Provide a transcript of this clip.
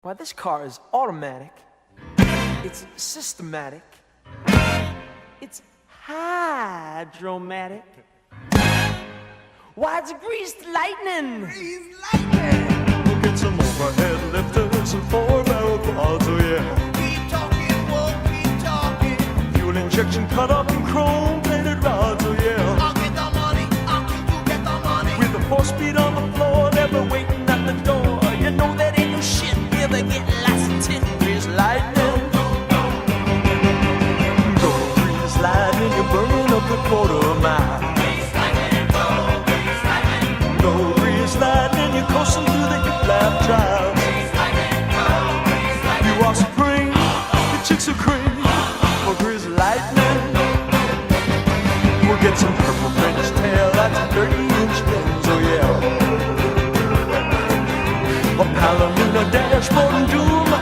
Why, this car is automatic. It's systematic. It's hydromatic. Why, it's greased lightning. Greased lightning. We'll get some overhead lifters and four-barrel quads, oh yeah. Keep talking, won't keep talking. Fuel injection cut up in chrome-plated rods, oh yeah. I'll get the money, I'll keep you get the money. With the four-speed on the floor, never waiting at the door. You know that ain't no shit. We'll be getting lots of tin. Greased lightning. Go grease lightning, you're burning up the quarter mile. Go grease lightning, you're coursing through the hip-lap trial. You are spring, the chicks are cream. For grease lightning, we'll get some purple French tail, that's 30-inch lens, oh yeah. A Palomino dashboard and doom